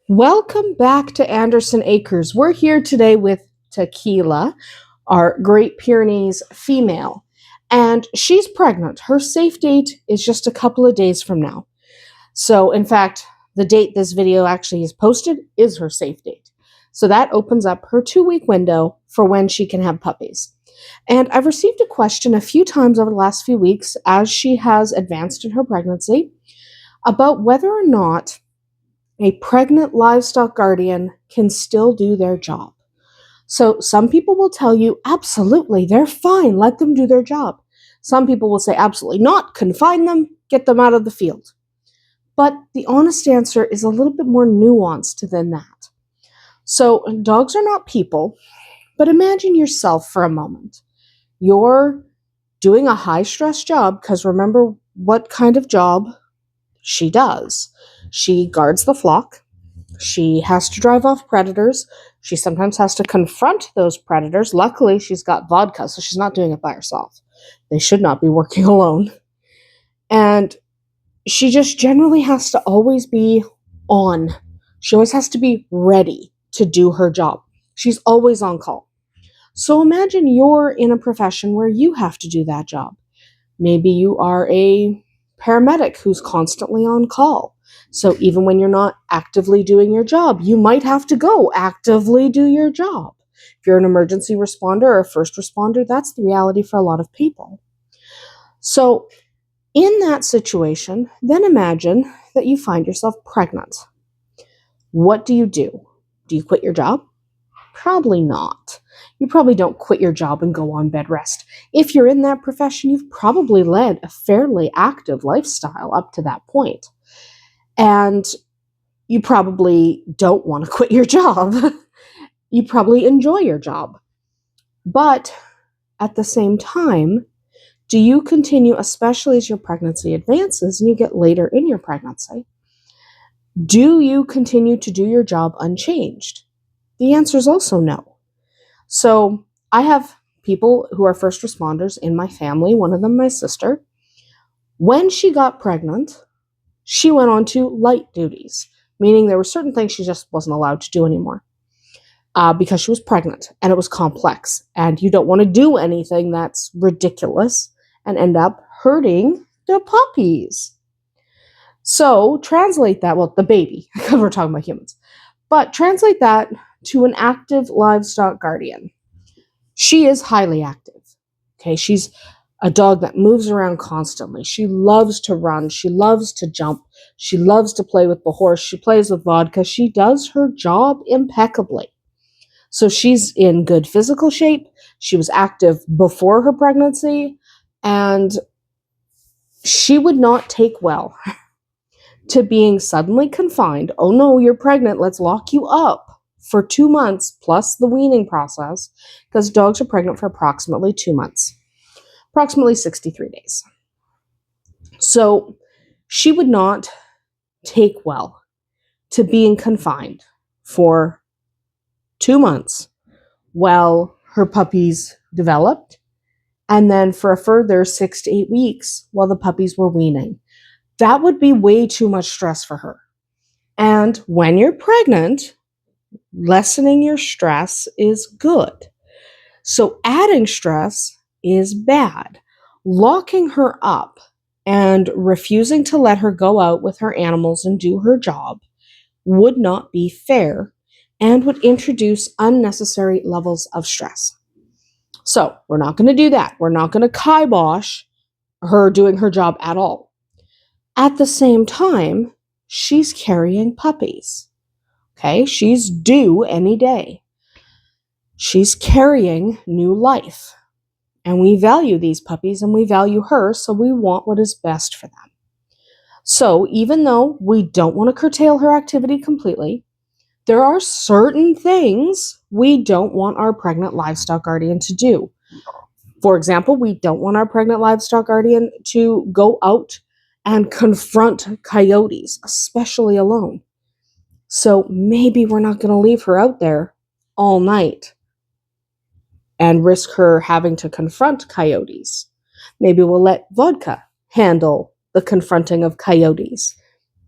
Welcome back to Andersen Acres. We're here today with Tequila, our Great Pyrenees female, and she's pregnant. Her safe date is just a couple of days from now. So, in fact, the date this video actually is posted is her safe date. So that opens up her 2-week window for when she can have puppies. And I've received a question a few times over the last few weeks as she has advanced in her pregnancy about whether or not a pregnant livestock guardian can still do their job. So some people will tell you, absolutely, they're fine, let them do their job. Some people will say, absolutely not, confine them, get them out of the field. But the honest answer is a little bit more nuanced than that. So dogs are not people, but imagine yourself for a moment. You're doing a high-stress job, because remember what kind of job she does. She guards the flock. She has to drive off predators. She sometimes has to confront those predators. Luckily, she's got vodka, so she's not doing it by herself. They should not be working alone. And she just generally has to always be on. She always has to be ready to do her job. She's always on call. So imagine you're in a profession where you have to do that job. Maybe you are a paramedic who's constantly on call. So even when you're not actively doing your job, you might have to go actively do your job. If you're an emergency responder or a first responder, that's the reality for a lot of people. So in that situation, then imagine that you find yourself pregnant. What do? Do you quit your job? Probably not. You probably don't quit your job and go on bed rest. If you're in that profession, you've probably led a fairly active lifestyle up to that point. And you probably don't want to quit your job. You probably enjoy your job. But at the same time, do you continue, especially as your pregnancy advances and you get later in your pregnancy, do you continue to do your job unchanged? The answer is also no. So I have people who are first responders in my family, one of them my sister. When she got pregnant, she went on to light duties, meaning there were certain things she just wasn't allowed to do anymore because she was pregnant and it was complex. And you don't want to do anything that's ridiculous and end up hurting the puppies. So translate that, well, the baby, because we're talking about humans, but translate that to an active livestock guardian. She is highly active. Okay, she's a dog that moves around constantly. She loves to run. She loves to jump. She loves to play with the horse. She plays with vodka. She does her job impeccably. So she's in good physical shape. She was active before her pregnancy, and she would not take well to being suddenly confined. Oh no, you're pregnant. Let's lock you up for 2 months plus the weaning process, because dogs are pregnant for approximately 2 months, approximately 63 days. So she would not take well to being confined for 2 months while her puppies developed, and then for a further 6 to 8 weeks while the puppies were weaning. That would be way too much stress for her. And when you're pregnant, lessening your stress is good. So adding stress is bad. Locking her up and refusing to let her go out with her animals and do her job would not be fair and would introduce unnecessary levels of stress. So we're not going to do that. We're not going to kibosh her doing her job at all. At the same time, she's carrying puppies. Okay, she's due any day. She's carrying new life. And we value these puppies and we value her, so we want what is best for them. So even though we don't want to curtail her activity completely, there are certain things we don't want our pregnant livestock guardian to do. For example, we don't want our pregnant livestock guardian to go out and confront coyotes, especially alone. So maybe we're not going to leave her out there all night and risk her having to confront coyotes. Maybe we'll let vodka handle the confronting of coyotes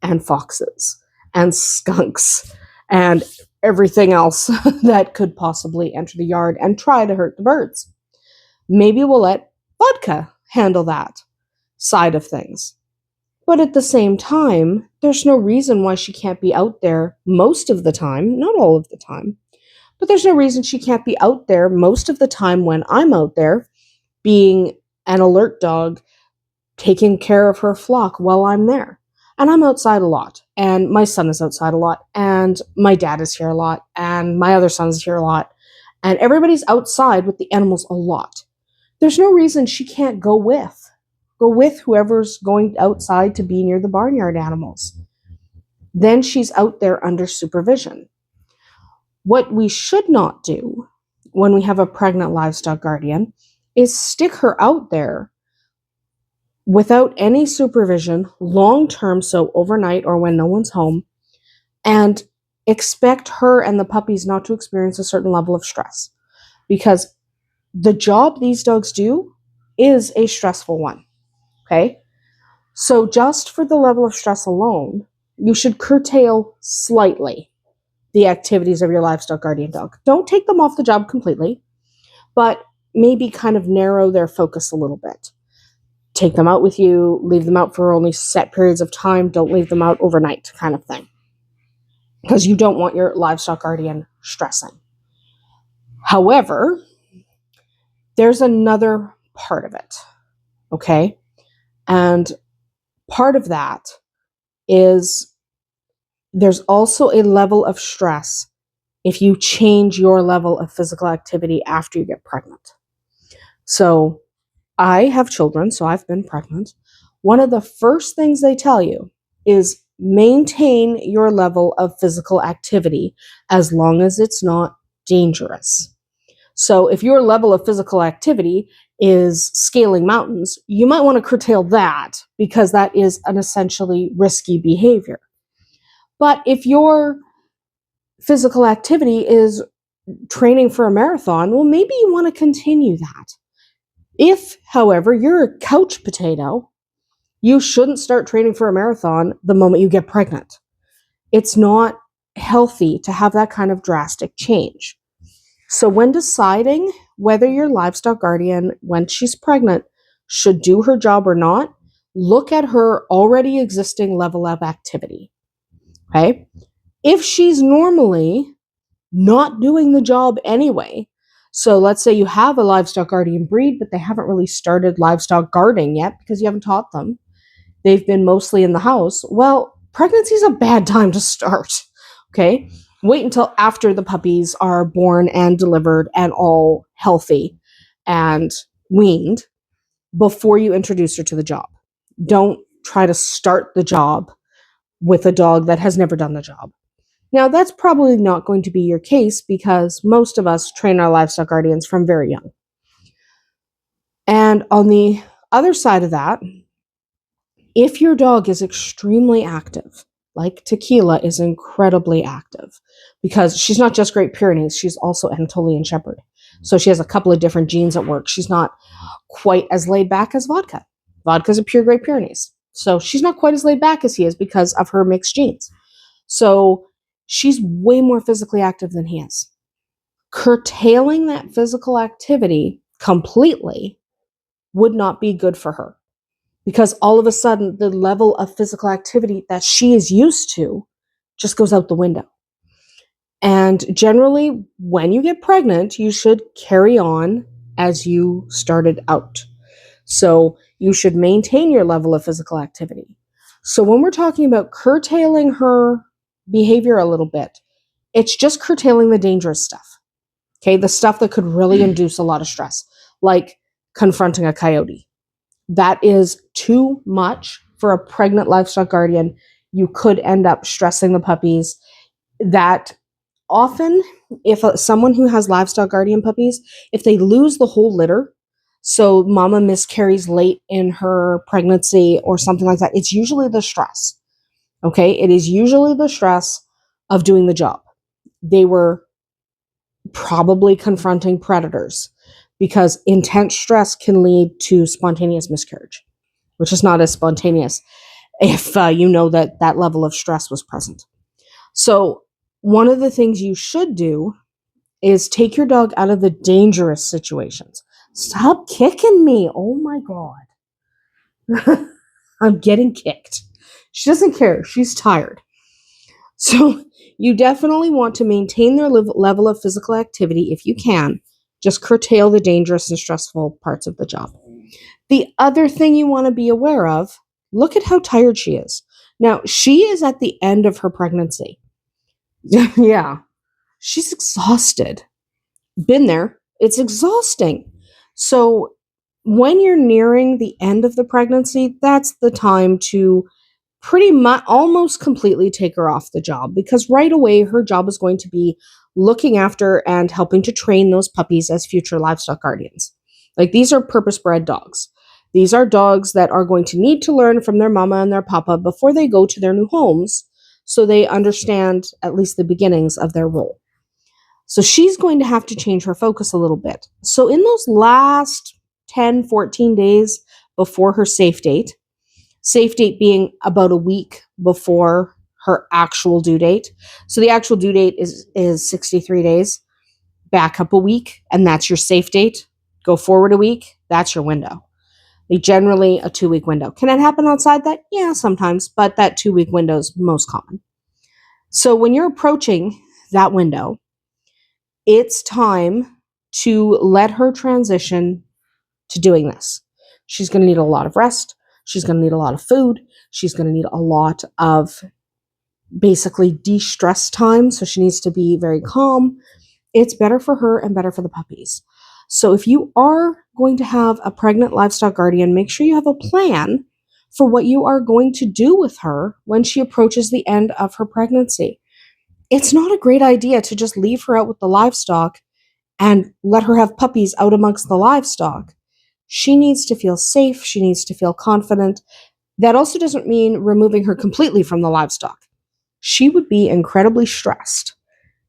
and foxes and skunks and everything else that could possibly enter the yard and try to hurt the birds. Maybe we'll let vodka handle that side of things. But at the same time, there's no reason why she can't be out there most of the time, not all of the time, but there's no reason she can't be out there most of the time when I'm out there being an alert dog, taking care of her flock while I'm there. And I'm outside a lot, and my son is outside a lot, and my dad is here a lot, and my other son's here a lot, and everybody's outside with the animals a lot. There's no reason she can't go with whoever's going outside to be near the barnyard animals. Then she's out there under supervision. What we should not do when we have a pregnant livestock guardian is stick her out there without any supervision, long term, so overnight or when no one's home, and expect her and the puppies not to experience a certain level of stress. Because the job these dogs do is a stressful one. Okay? So just for the level of stress alone, you should curtail slightly the activities of your livestock guardian dog. Don't take them off the job completely, but maybe kind of narrow their focus a little bit. Take them out with you, leave them out for only set periods of time, don't leave them out overnight kind of thing. Because you don't want your livestock guardian stressing. However, there's another part of it, okay? And part of that is there's also a level of stress if you change your level of physical activity after you get pregnant. So I have children, so I've been pregnant. One of the first things they tell you is maintain your level of physical activity as long as it's not dangerous. So if your level of physical activity is scaling mountains, you might want to curtail that because that is an essentially risky behavior. But if your physical activity is training for a marathon, well, maybe you want to continue that. If, however, you're a couch potato, you shouldn't start training for a marathon the moment you get pregnant. It's not healthy to have that kind of drastic change. So when deciding whether your livestock guardian, when she's pregnant, should do her job or not, look at her already existing level of activity. Okay? If she's normally not doing the job anyway, so let's say you have a livestock guardian breed, but they haven't really started livestock guarding yet because you haven't taught them. They've been mostly in the house. Well, pregnancy is a bad time to start. Okay? Wait until after the puppies are born and delivered and all healthy and weaned before you introduce her to the job. Don't try to start the job with a dog that has never done the job. Now, that's probably not going to be your case because most of us train our livestock guardians from very young. And on the other side of that, if your dog is extremely active, like Tequila is incredibly active, because she's not just Great Pyrenees, she's also Anatolian Shepherd. So she has a couple of different genes at work. She's not quite as laid back as Vodka. Vodka's a pure Great Pyrenees. So she's not quite as laid back as he is because of her mixed genes. So she's way more physically active than he is. Curtailing that physical activity completely would not be good for her because all of a sudden the level of physical activity that she is used to just goes out the window. And generally, when you get pregnant, you should carry on as you started out. So you should maintain your level of physical activity. So when we're talking about curtailing her behavior a little bit, it's just curtailing the dangerous stuff. Okay, the stuff that could really induce a lot of stress, like confronting a coyote. That is too much for a pregnant livestock guardian. You could end up stressing the puppies. That often, if someone who has livestock guardian puppies, if they lose the whole litter, so mama miscarries late in her pregnancy or something like that, it's usually the stress. Okay, it is usually the stress of doing the job. They were probably confronting predators because intense stress can lead to spontaneous miscarriage, which is not as spontaneous if you know that that level of stress was present. So one of the things you should do is take your dog out of the dangerous situations. Stop kicking me. Oh my God. I'm getting kicked. She doesn't care. She's tired. So you definitely want to maintain their level of physical activity if you can. Just curtail the dangerous and stressful parts of the job. The other thing you want to be aware of, look at how tired she is. Now, she is at the end of her pregnancy. Yeah, she's exhausted. Been there. It's exhausting. So when you're nearing the end of the pregnancy, that's the time to pretty much almost completely take her off the job, because right away her job is going to be looking after and helping to train those puppies as future livestock guardians. Like, these are purpose-bred dogs. These are dogs that are going to need to learn from their mama and their papa before they go to their new homes, so they understand at least the beginnings of their role. So she's going to have to change her focus a little bit. So in those last 10, 14 days before her safe date being about a week before her actual due date. So the actual due date is 63 days. Back up a week, and that's your safe date. Go forward a week, that's your window. Generally a 2-week window. Can it happen outside that? Yeah, sometimes, but that 2-week window is most common. So when you're approaching that window, it's time to let her transition to doing this. She's going to need a lot of rest. She's going to need a lot of food. She's going to need a lot of basically de-stress time. So she needs to be very calm. It's better for her and better for the puppies. So if you are going to have a pregnant livestock guardian, make sure you have a plan for what you are going to do with her when she approaches the end of her pregnancy. It's not a great idea to just leave her out with the livestock and let her have puppies out amongst the livestock. She needs to feel safe. She needs to feel confident. That also doesn't mean removing her completely from the livestock. She would be incredibly stressed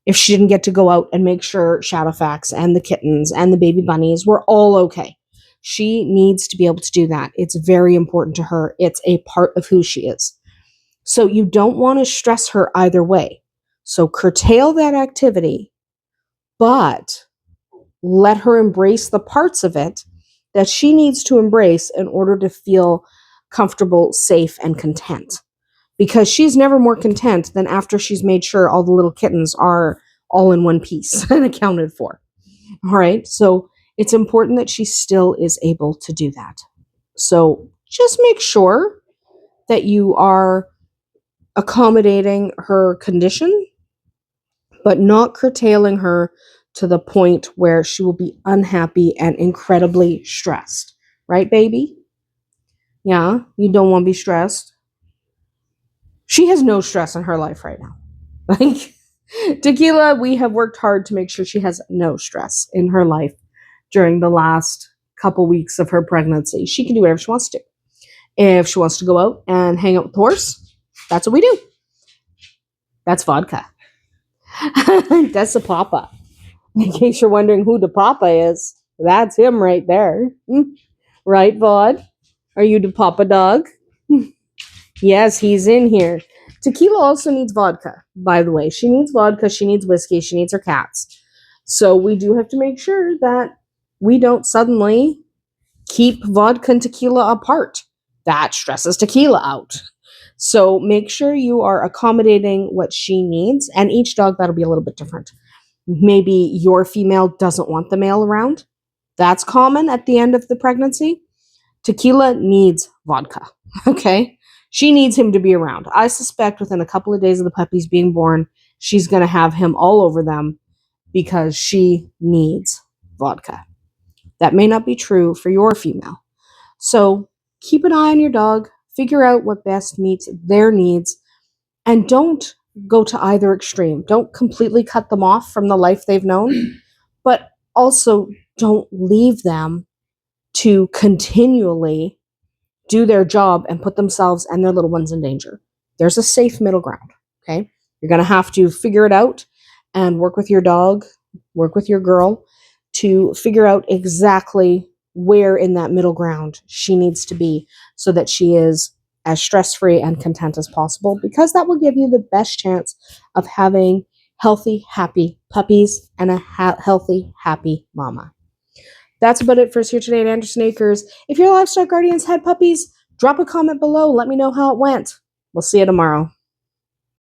if she didn't get to go out and make sure Shadowfax and the kittens and the baby bunnies were all okay. She needs to be able to do that. It's very important to her. It's a part of who she is. So you don't want to stress her either way. So curtail that activity, but let her embrace the parts of it that she needs to embrace in order to feel comfortable, safe, and content. Because she's never more content than after she's made sure all the little kittens are all in one piece and accounted for. All right, so it's important that she still is able to do that. So just make sure that you are accommodating her condition, but not curtailing her to the point where she will be unhappy and incredibly stressed. Right, baby? Yeah, you don't want to be stressed. She has no stress in her life right now. Like, Tequila, we have worked hard to make sure she has no stress in her life during the last couple weeks of her pregnancy. She can do whatever she wants to. If she wants to go out and hang out with the horse, that's what we do. That's vodka. That's the papa. In case you're wondering who the papa is, that's him right there. Right, Vod? Are you the papa dog? Yes, he's in here. Tequila also needs vodka, by the way. She needs vodka, she needs whiskey, she needs her cats. So we do have to make sure that we don't suddenly keep vodka and tequila apart. That stresses Tequila out. So make sure you are accommodating what she needs, and each dog, that'll be a little bit different. Maybe your female doesn't want the male around. That's common at the end of the pregnancy. Tequila needs vodka, okay? She needs him to be around. I suspect within a couple of days of the puppies being born, she's going to have him all over them because she needs vodka. That may not be true for your female. So keep an eye on your dog, figure out what best meets their needs, and don't go to either extreme. Don't completely cut them off from the life they've known, but also don't leave them to continually do their job and put themselves and their little ones in danger. There's a safe middle ground, okay? You're going to have to figure it out and work with your dog, work with your girl to figure out exactly where in that middle ground she needs to be so that she is as stress-free and content as possible, because that will give you the best chance of having healthy, happy puppies and a healthy, happy mama. That's about it for us here today at Andersen Acres. If your livestock guardians had puppies, drop a comment below. Let me know how it went. We'll see you tomorrow.